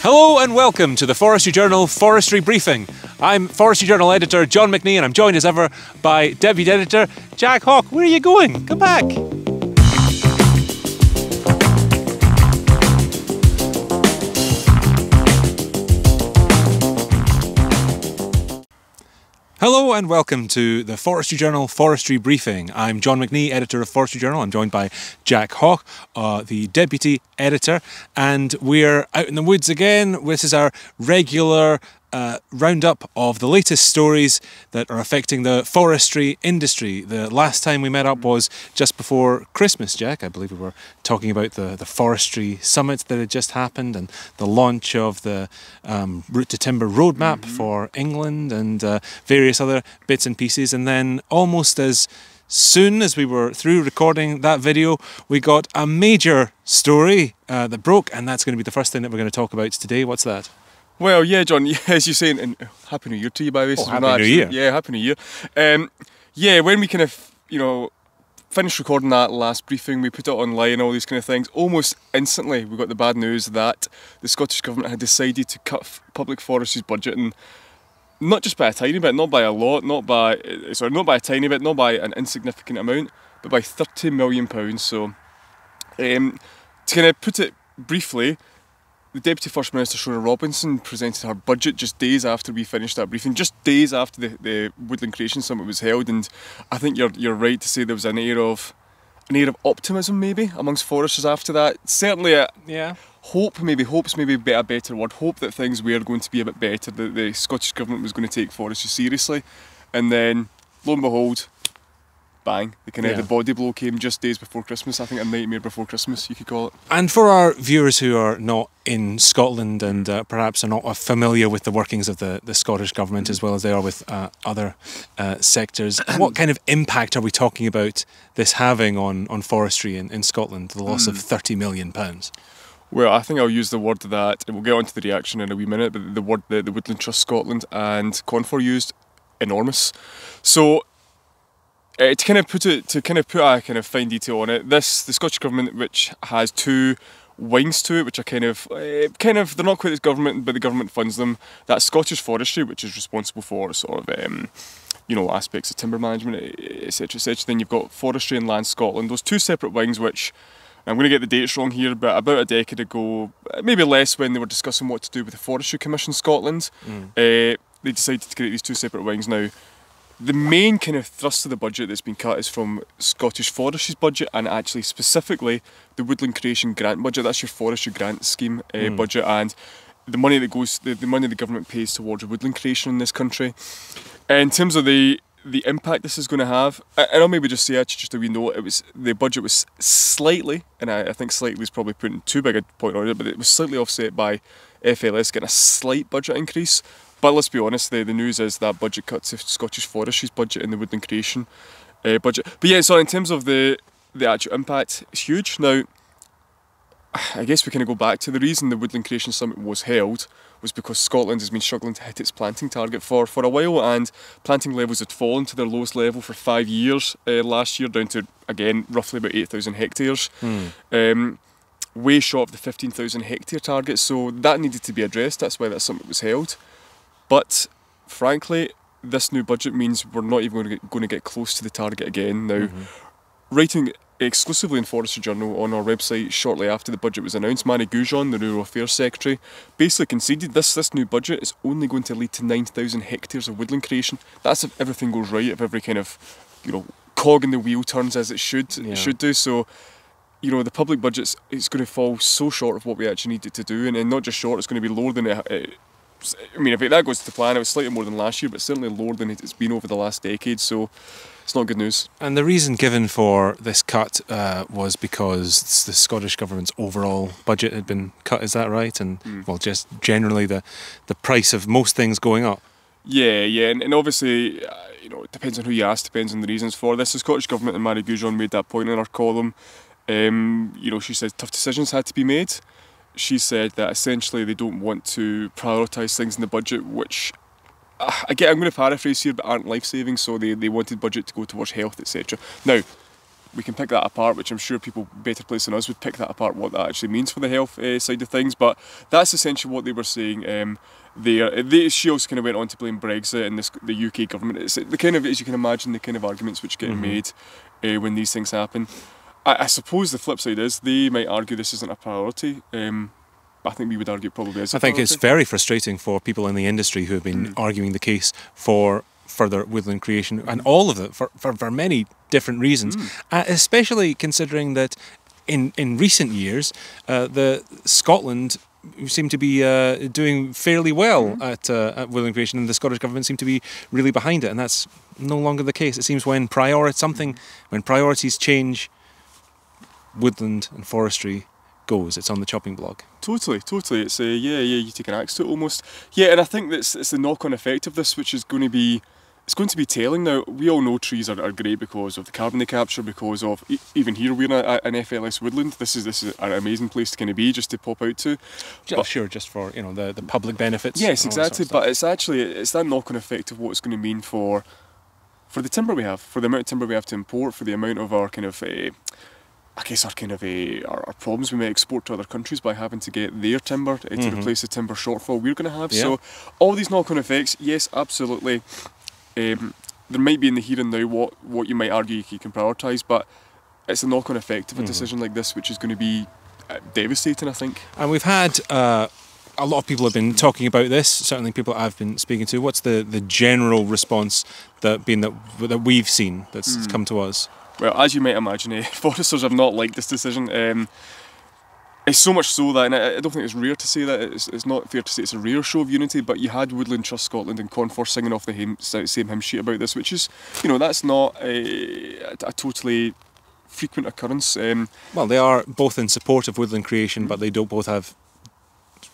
Hello and welcome to the Forestry Journal Forestry Briefing. I'm Forestry Journal editor John McNee and I'm joined as ever by Deputy Editor Jack Haugh. Where are you going? Come back. Hello and welcome to the Forestry Journal Forestry Briefing. I'm John McNee, editor of Forestry Journal. I'm joined by Jack Haugh, the deputy editor, and we're out in the woods again. This is our regular roundup of the latest stories that are affecting the forestry industry. The last time we met up was just before Christmas, Jack. I believe we were talking about the forestry summit that had just happened and the launch of the Route to Timber roadmap for England and various other bits and pieces. And then almost as soon as we were through recording that video, we got a major story that broke, and that's going to be the first thing that we're going to talk about today. What's that? Well, yeah, John, as you're saying, and Happy New Year to you, by the way. Oh, Happy New Year. Yeah, Happy New Year. Yeah, when we kind of, finished recording that last briefing, we put it online, all these kind of things, almost instantly we got the bad news that the Scottish Government had decided to cut public forestry's budget, and not just by a tiny bit, not by a lot, not by a tiny bit, not by an insignificant amount, but by £30 million. So, to kind of put it briefly, the Deputy First Minister, Shona Robinson, presented her budget just days after we finished that briefing, just days after the Woodland Creation Summit was held, and I think you're right to say there was an air of optimism maybe amongst foresters after that. Certainly hope's maybe a better word, hope that things were going to be a bit better, that the Scottish Government was going to take forestry seriously, and then lo and behold, bang, the body blow came just days before Christmas. I think a nightmare before Christmas, you could call it. And for our viewers who are not in Scotland and perhaps are not familiar with the workings of the Scottish Government as well as they are with other sectors, what kind of impact are we talking about this having on forestry in Scotland, the loss of £30 million? Well, I think I'll use the word that, and we'll get onto the reaction in a wee minute, but the word that the Woodland Trust Scotland and Confor used, enormous. So, to kind of put a kind of fine detail on it, the Scottish Government, which has two wings to it, which are kind of they're not quite as government, but the government funds them. That's Scottish Forestry, which is responsible for sort of aspects of timber management, etc., etc. Then you've got Forestry and Land Scotland. Those two separate wings, which I'm going to get the dates wrong here, but about a decade ago, maybe less, when they were discussing what to do with the Forestry Commission Scotland, they decided to create these two separate wings. Now, the main kind of thrust of the budget that's been cut is from Scottish Forestry's budget, and actually specifically the Woodland Creation Grant budget. That's your forestry grant scheme budget, and the money that goes, the money the government pays towards woodland creation in this country. In terms of the impact this is going to have, and I'll maybe just say actually just a wee note, the budget was slightly, and I think slightly is probably putting too big a point on it, but it was slightly offset by FLS getting a slight budget increase. But let's be honest, the news is that budget cuts to Scottish Forestry's budget and the Woodland Creation budget. But yeah, so in terms of the actual impact, it's huge. Now, I guess we kind of go back to the reason the Woodland Creation Summit was held was because Scotland has been struggling to hit its planting target for a while, and planting levels had fallen to their lowest level for 5 years last year, down to, again, roughly about 8,000 hectares. Way short of the 15,000 hectare target, so that needed to be addressed. That's why that summit was held. But frankly, this new budget means we're not even going to get close to the target again. Now, writing exclusively in Forestry Journal on our website shortly after the budget was announced, Manny Goujon, the Rural Affairs Secretary, basically conceded this new budget is only going to lead to 9,000 hectares of woodland creation. That's if everything goes right, if every kind of cog in the wheel turns as it should do. So, the public budget is going to fall so short of what we actually need it to do, and not just short, it's going to be lower than it. I mean, if that goes to plan, it was slightly more than last year, but certainly lower than it's been over the last decade, so it's not good news. And the reason given for this cut was because the Scottish Government's overall budget had been cut, is that right? And, well, just generally the price of most things going up. Yeah, and obviously, it depends on who you ask, depends on the reasons for this. The Scottish Government, and Mary Goujon made that point in her column. She said tough decisions had to be made. She said that essentially they don't want to prioritise things in the budget which, again, I'm going to paraphrase here, but aren't life-saving, so they wanted budget to go towards health, etc. Now, we can pick that apart, which I'm sure people better placed than us would pick that apart, what that actually means for the health side of things. But that's essentially what they were saying. She also kind of went on to blame Brexit and the UK government. It's the kind of, as you can imagine, the kind of arguments which get made when these things happen. I suppose the flip side is they might argue this isn't a priority. I think we would argue it probably is. I think it's very frustrating for people in the industry who have been arguing the case for further woodland creation, and all of it for many different reasons, especially considering that in recent years the Scotland seem to be doing fairly well at woodland creation, and the Scottish government seem to be really behind it, and that's no longer the case. It seems when priorities change, woodland and forestry goes. It's on the chopping block. Totally. It's you take an axe to it almost. Yeah, and I think that's it's the knock-on effect of this, which is going to be telling. Now, we all know trees are great because of the carbon they capture, because of even here we're in an FLS woodland. This is an amazing place to kind of be, just to pop out to. Just for the public benefits. Yes, exactly. But it's that knock-on effect of what it's going to mean for the timber we have, for the amount of timber we have to import, for the amount of our kind of our problems we may export to other countries by having to get their timber to replace the timber shortfall we're going to have. Yeah. So all these knock-on effects, yes, absolutely. There might be in the here and now what you might argue you can prioritise, but it's a knock-on effect of a decision like this, which is going to be devastating, I think. And we've had a lot of people have been talking about this. Certainly, people I've been speaking to. What's the general response that we've seen that's come to us? Well, as you might imagine, foresters have not liked this decision. It's so much so that, and I don't think it's rare to say that, it's not fair to say it's a rare show of unity, but you had Woodland Trust Scotland and Confor singing off the same hymn sheet about this, which is, that's not a totally frequent occurrence. Well, they are both in support of woodland creation, but they don't both have,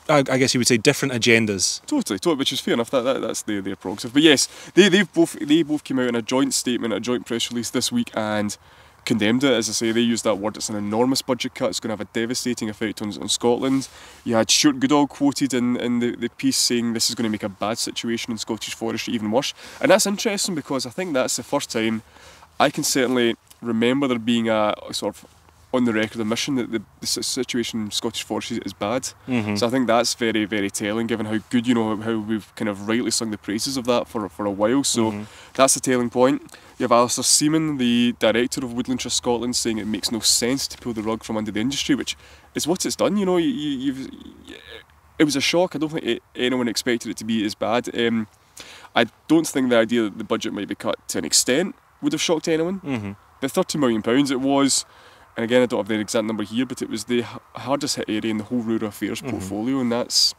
I guess you would say, different agendas. Totally, which is fair enough. That's their prerogative. But yes, they both came out in a joint statement, a joint press release this week, and condemned it. As I say, they used that word. It's an enormous budget cut. It's going to have a devastating effect on Scotland. You had Stuart Goodall quoted in the piece saying this is going to make a bad situation in Scottish forestry even worse. And that's interesting, because I think that's the first time I can certainly remember there being a sort of on the record admission that the situation in Scottish forestry is bad. So I think that's very, very telling, given how good, how we've kind of rightly sung the praises of that for a while. So that's a telling point. You have Alistair Seaman, the director of Woodland Trust Scotland, saying it makes no sense to pull the rug from under the industry, which is what it's done. It was a shock. I don't think anyone expected it to be as bad. I don't think the idea that the budget might be cut to an extent would have shocked anyone. The £30 million it was. And again, I don't have the exact number here, but it was the hardest hit area in the whole rural affairs portfolio, and that's...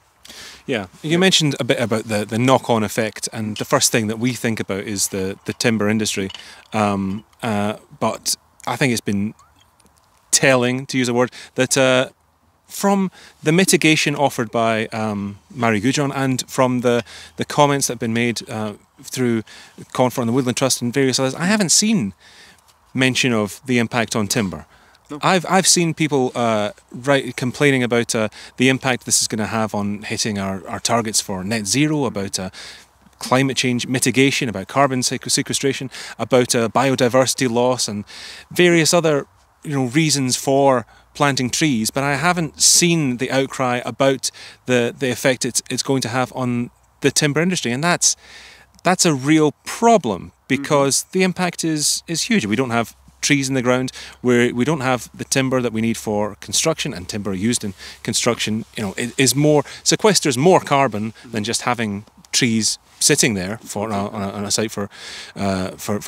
Yeah, you mentioned a bit about the knock-on effect, and the first thing that we think about is the timber industry. But I think it's been telling, to use a word, that from the mitigation offered by Mary Gujon and from the comments that have been made through Confor and the Woodland Trust and various others, I haven't seen mention of the impact on timber. No. I've seen people complaining about the impact this is going to have on hitting our targets for net zero, about climate change mitigation, about carbon sequestration, about biodiversity loss and various other reasons for planting trees. But I haven't seen the outcry about the effect it's going to have on the timber industry, and that's a real problem, because the impact is huge. We don't have trees in the ground, we don't have the timber that we need for construction, and timber used in construction sequesters more carbon than just having trees sitting there on a site for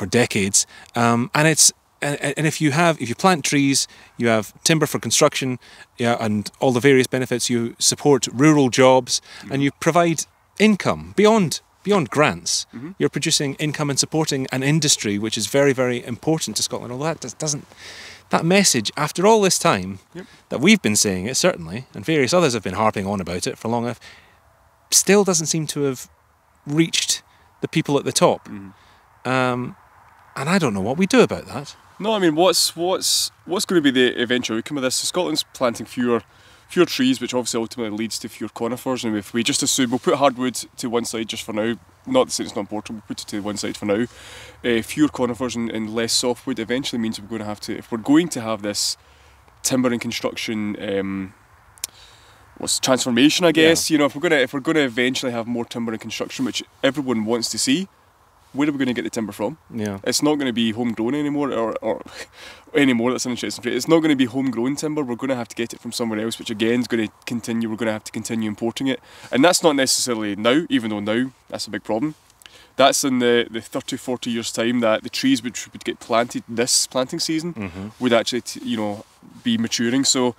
decades. And if you plant trees, you have timber for construction, and all the various benefits. You support rural jobs, and you provide income beyond grants. You're producing income and supporting an industry which is very, very important to Scotland. Although that message, after all this time that we've been saying it, certainly, and various others have been harping on about it for long enough, still doesn't seem to have reached the people at the top. And I don't know what we do about that. No, I mean, what's going to be the eventual outcome of this? So Scotland's planting fewer fewer trees, which obviously ultimately leads to fewer conifers. And if we just assume, we'll put hardwood to one side just for now, not to say it's not important, we'll put it to one side for now. Fewer conifers and less softwood eventually means we're going to have to, if we're going to have this timber and construction transformation, I guess. Yeah. You know, if we're going to eventually have more timber and construction, which everyone wants to see, where are we going to get the timber from? Yeah. It's not going to be homegrown anymore, or anymore. That's an interesting phrase. It's not going to be homegrown timber. We're going to have to get it from somewhere else, which again is going to continue. We're going to have to continue importing it, and that's not necessarily now. Even though now that's a big problem. That's in the 30, 40 years time that the trees which would get planted this planting season would actually be maturing. So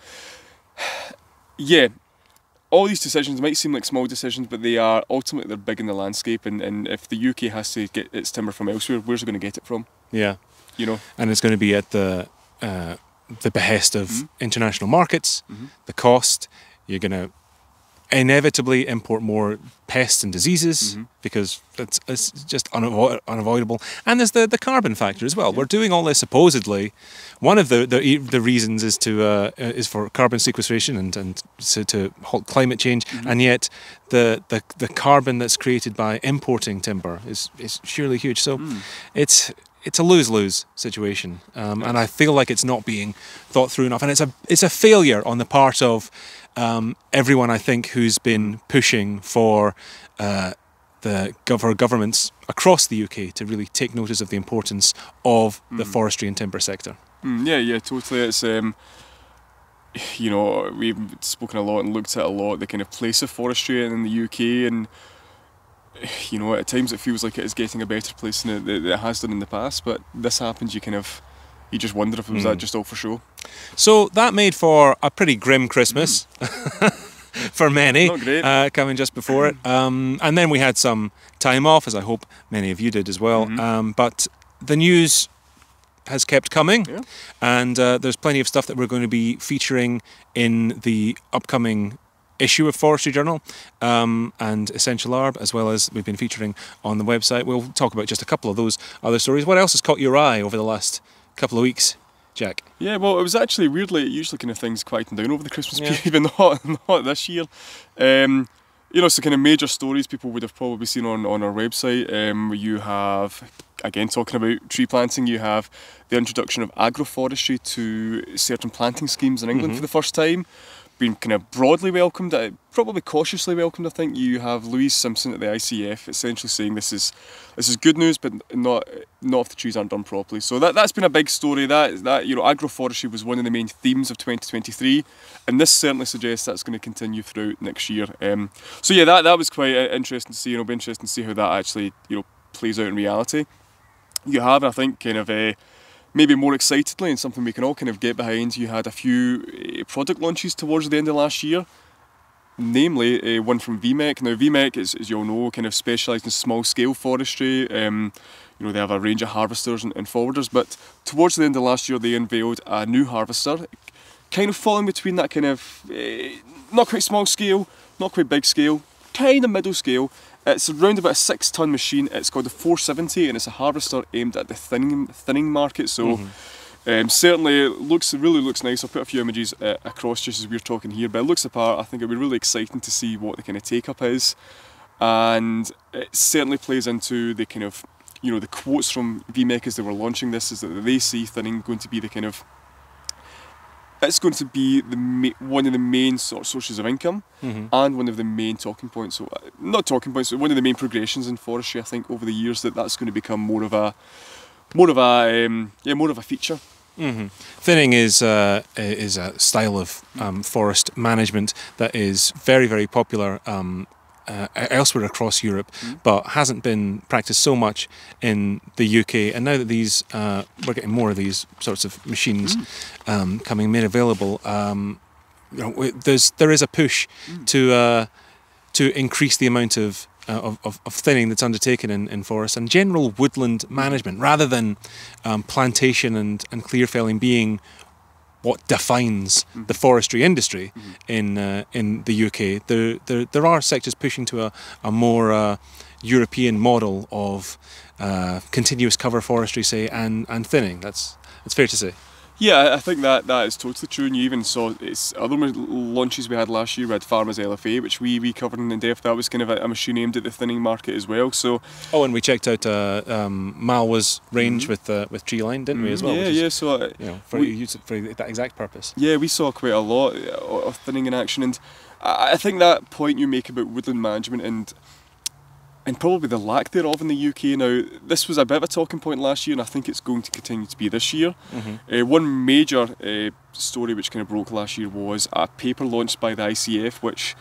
yeah. All these decisions might seem like small decisions, but they are ultimately they're big in the landscape. And if the UK has to get its timber from elsewhere, where's it going to get it from? Yeah, You know, and it's going to be at the behest of international markets. The cost, you're going to inevitably import more pests and diseases because it's just unavoidable. And there's the carbon factor as well. Yeah. We're doing all this supposedly. One of the reasons is is for carbon sequestration and to halt climate change. And yet the carbon that's created by importing timber is surely huge. So it's a lose-lose situation, and I feel like it's not being thought through enough. And it's a failure on the part of everyone, I think, who's been pushing for governments across the UK to really take notice of the importance of the forestry and timber sector. Yeah, totally. It's we've spoken a lot and looked at a lot the kind of place of forestry in the UK, and at times it feels like it is getting a better place than it has done in the past. But this happens, you just wonder if it was that just all for show. So that made for a pretty grim Christmas for many, Not great. Coming just before it. And then we had some time off, as I hope many of you did as well. But the news has kept coming, and there's plenty of stuff that we're going to be featuring in the upcoming issue of Forestry Journal and essentialARB, as well as we've been featuring on the website. We'll talk about just a couple of those other stories. What else has caught your eye over the last couple of weeks, Jack? Yeah, well, it was actually weirdly, usually kind of things quieting down over the Christmas period, but not this year. So kind of major stories people would have probably seen on our website. You have, again, talking about tree planting, you have the introduction of agroforestry to certain planting schemes in England for the first time. Been kind of broadly welcomed, probably cautiously welcomed. I think you have Louise Simpson at the ICF essentially saying this is good news, but not if the trees aren't done properly. So that's been a big story. That agroforestry was one of the main themes of 2023, and this certainly suggests that's going to continue throughout next year. So yeah, that was quite interesting to see. It'll be interesting to see how that actually plays out in reality. You have, I think, kind of maybe more excitedly, and something we can all kind of get behind, you had a few product launches towards the end of last year, namely one from VMEC. Now VMEC, as you all know, kind of specialised in small scale forestry. They have a range of harvesters and forwarders, but towards the end of last year they unveiled a new harvester, kind of falling between that kind of not quite small scale, not quite big scale, kind of middle scale. It's around about a 6-ton machine. It's called the 470, and it's a harvester aimed at the thinning market. So certainly really looks nice. I'll put a few images across just as we're talking here, but it looks the part. I think it'll be really exciting to see what the kind of take up is, and it certainly plays into the kind of the quotes from VMEC as they were launching this, is that they see thinning going to be the kind of it's going to be one of the main sources of income and one of the main talking points. So not talking points, but one of the main progressions in forestry. I think over the years that's going to become more of a feature. Thinning is a style of forest management that is very, very popular elsewhere across Europe, but hasn't been practiced so much in the UK. And now that we're getting more of these sorts of machines made available, there is a push to increase the amount of thinning that's undertaken in forests, and general woodland management, rather than plantation and clear felling being what defines the forestry industry in the UK. There are sectors pushing to a more European model of continuous cover forestry, say, and thinning. That's fair to say. Yeah, I think that is totally true, and you even saw other launches we had last year. We had Farmers LFA, which we covered in depth. That was kind of a machine aimed at the thinning market as well. So, and we checked out Malwa's range with tree line, didn't we, as well? Yeah, so you use it for that exact purpose. Yeah, we saw quite a lot of thinning in action, and I think that point you make about woodland management and probably the lack thereof in the UK now, this was a bit of a talking point last year, and I think it's going to continue to be this year. One major story which kind of broke last year was a paper launched by the ICF, which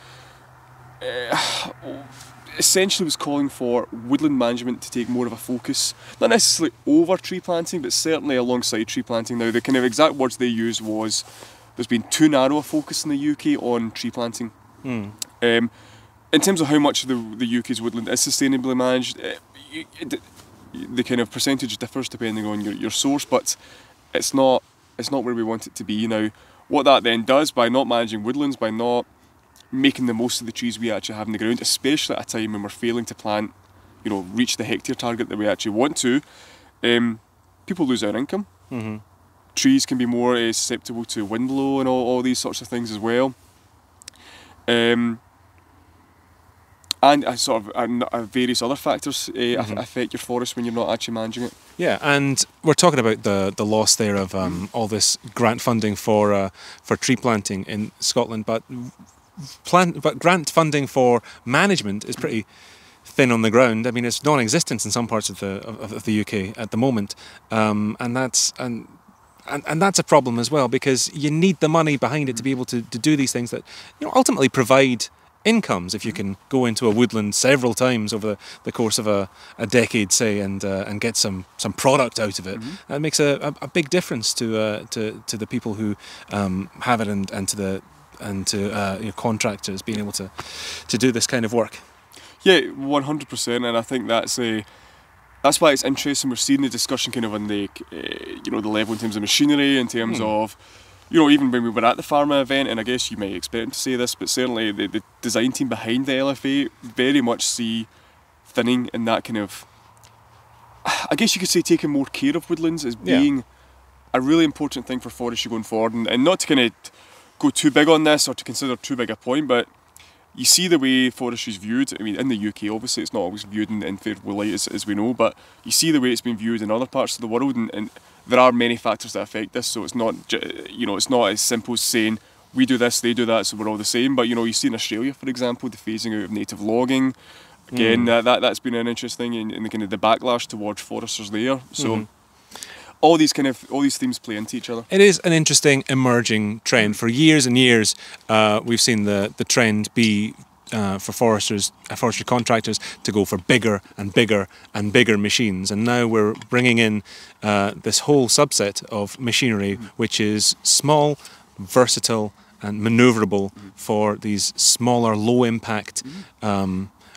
essentially was calling for woodland management to take more of a focus, not necessarily over tree planting, but certainly alongside tree planting. Now, the kind of exact words they used was, there's been too narrow a focus in the UK on tree planting. In terms of how much of the UK's woodland is sustainably managed, the kind of percentage differs depending on your source, but it's not where we want it to be. Now, what that then does, by not managing woodlands, by not making the most of the trees we actually have in the ground, especially at a time when we're failing to plant, reach the hectare target that we actually want to, people lose our income. Trees can be more susceptible to wind blow and all these sorts of things as well. And various other factors affect your forest when you're not actually managing it. Yeah, and we're talking about the loss there of all this grant funding for tree planting in Scotland, but grant funding for management is pretty thin on the ground. I mean, it's non-existent in some parts of the UK at the moment, and that's a problem as well, because you need the money behind it to be able to do these things that ultimately provide incomes. If you can go into a woodland several times over the course of a decade, say, and get some product out of it, that makes a big difference to the people who have it, and to contractors being able to do this kind of work. Yeah, 100%, and I think that's why it's interesting. We're seeing the discussion kind of on the the level in terms of machinery, in terms of even when we were at the Pharma event, and I guess you might expect them to say this, but certainly the design team behind the LFA very much see thinning in that kind of, I guess you could say, taking more care of woodlands as being a really important thing for forestry going forward, and not to kind of go too big on this or to consider too big a point, but you see the way forestry is viewed. I mean, in the UK, obviously, it's not always viewed in favourable light, as we know, but you see the way it's been viewed in other parts of the world, and there are many factors that affect this. So it's not, it's not as simple as saying we do this, they do that, so we're all the same. But you see in Australia, for example, the phasing out of native logging. Again, that's been an interesting in the kind of the backlash towards foresters there. So. All these themes play into each other. It is an interesting emerging trend. For years and years, we've seen the trend be for forestry contractors to go for bigger and bigger and bigger machines, and now we're bringing in this whole subset of machinery which is small, versatile, and manoeuvrable for these smaller, low impact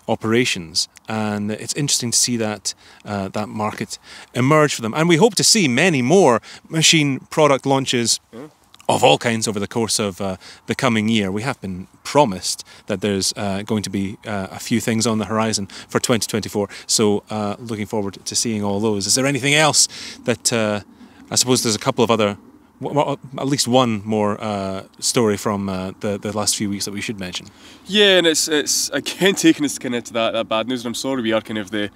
operations, and it's interesting to see that market emerge for them, and we hope to see many more machine product launches of all kinds over the course of the coming year. We have been promised that there's going to be a few things on the horizon for 2024, so looking forward to seeing all those. Is there anything else that I suppose there's a couple of other, well, at least one more story from the last few weeks that we should mention? Yeah, and it's again taking us kind of to that bad news, and I'm sorry we are kind of the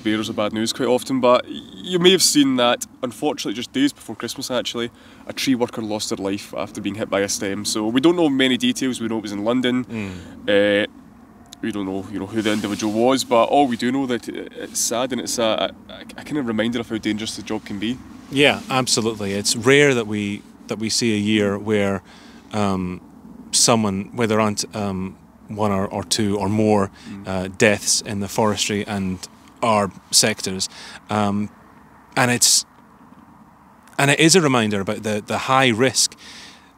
bearers of bad news quite often, but you may have seen that, unfortunately, just days before Christmas actually, a tree worker lost their life after being hit by a stem. So we don't know many details. We know it was in London. We don't know, who the individual was, but all we do know that it's sad, and it's a kind of reminder of how dangerous the job can be. Yeah, absolutely. It's rare that we see a year where where there aren't one or two or more deaths in the forestry and ARB sectors, and it is a reminder about the high risks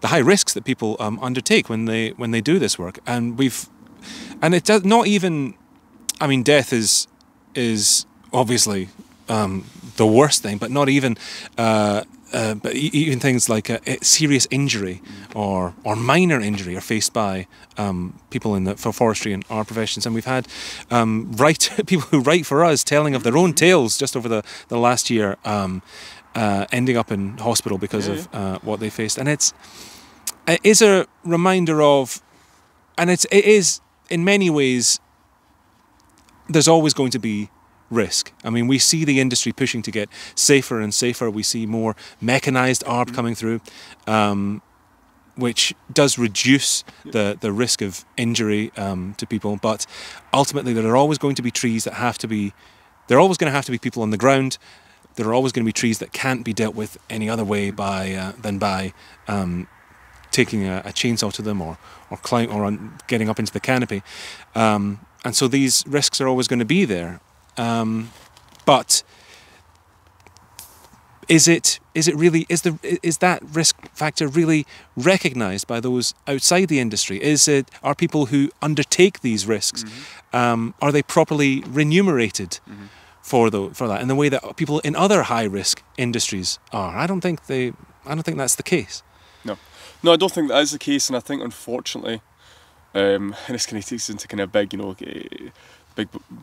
that people undertake when they do this work, and it does not even. I mean, death is obviously the worst thing, but not even. But even things like serious injury or minor injury are faced by people for forestry and our professions, and we've had people who write for us telling of their own tales just over the last year, ending up in hospital because of what they faced. And it is a reminder of, and it is in many ways, there's always going to be risk. I mean, we see the industry pushing to get safer and safer. We see more mechanised ARB coming through, which does reduce the risk of injury to people. But ultimately, there are always going to be trees that have to be, there are always going to have to be people on the ground. There are always going to be trees that can't be dealt with any other way than by taking a chainsaw to them or getting up into the canopy. And so these risks are always going to be there. But is that risk factor really recognised by those outside the industry? Are people who undertake these risks, are they properly remunerated for that in the way that people in other high risk industries are? I don't think that's the case. No, I don't think that is the case, and I think unfortunately, and this kind of takes into kind of big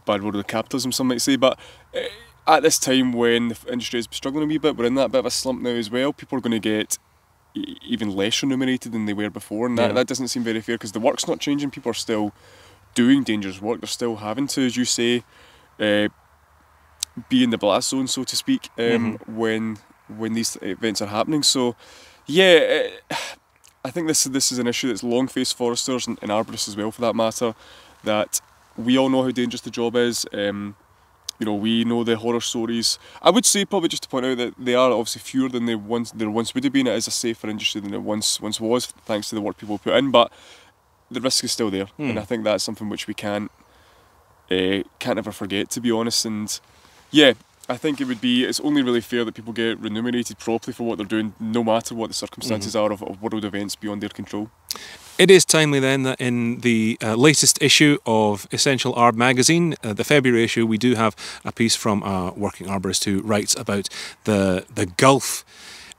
bad word of capitalism, some might say, but at this time when the industry is struggling a wee bit, we're in that bit of a slump now as well. People are going to get even less remunerated than they were before, and that doesn't seem very fair, because the work's not changing. People are still doing dangerous work. They're still having to, as you say, be in the blast zone, so to speak, when these events are happening. So yeah, I think this is an issue that's long faced foresters and arborists as well, for that matter, that we all know how dangerous the job is. We know the horror stories. I would say, probably just to point out, that they are obviously fewer than there once would have been. It is a safer industry than it once was, thanks to the work people put in, but the risk is still there, and I think that's something which we can't ever forget, to be honest. And yeah, I think it's only really fair that people get remunerated properly for what they're doing, no matter what the circumstances are of world events beyond their control. It is timely then that in the latest issue of essentialARB magazine, the February issue, we do have a piece from a working arborist who writes about the gulf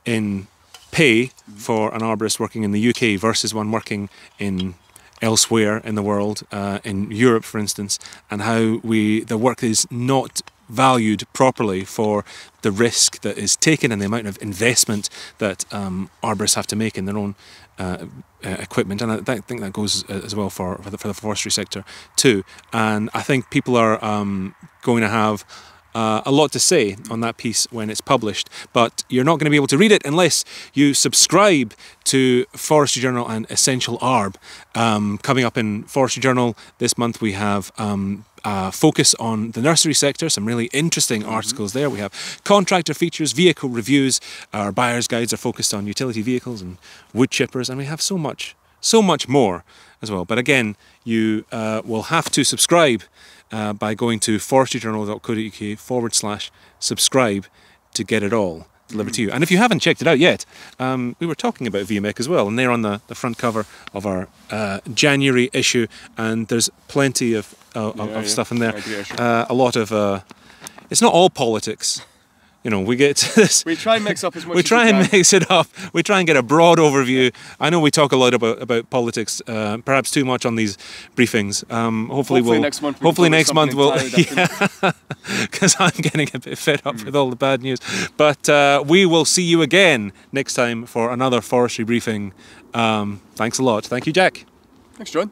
in pay for an arborist working in the UK versus one working in elsewhere in the world, in Europe for instance, and how the work is not valued properly for the risk that is taken and the amount of investment that arborists have to make in their own equipment. And I think that goes as well for the forestry sector too. And I think people are going to have a lot to say on that piece when it's published, but you're not going to be able to read it unless you subscribe to Forestry Journal and essentialARB. Coming up in Forestry Journal this month, we have focus on the nursery sector, some really interesting articles there. We have contractor features, vehicle reviews, our buyer's guides are focused on utility vehicles and wood chippers, and we have so much more as well. But again, you will have to subscribe by going to forestryjournal.co.uk/subscribe to get it all delivered to you. And if you haven't checked it out yet, we were talking about VMEC as well, and they're on the front cover of our January issue, and there's plenty of stuff in there. A lot of it's not all politics. We get this. We try and mix up as much. We try and mix it up. We try and get a broad overview. I know we talk a lot about politics, perhaps too much on these briefings. Hopefully next month. Hopefully next month we'll. Because I'm getting a bit fed up with all the bad news. But we will see you again next time for another forestry briefing. Thanks a lot. Thank you, Jack. Thanks, John.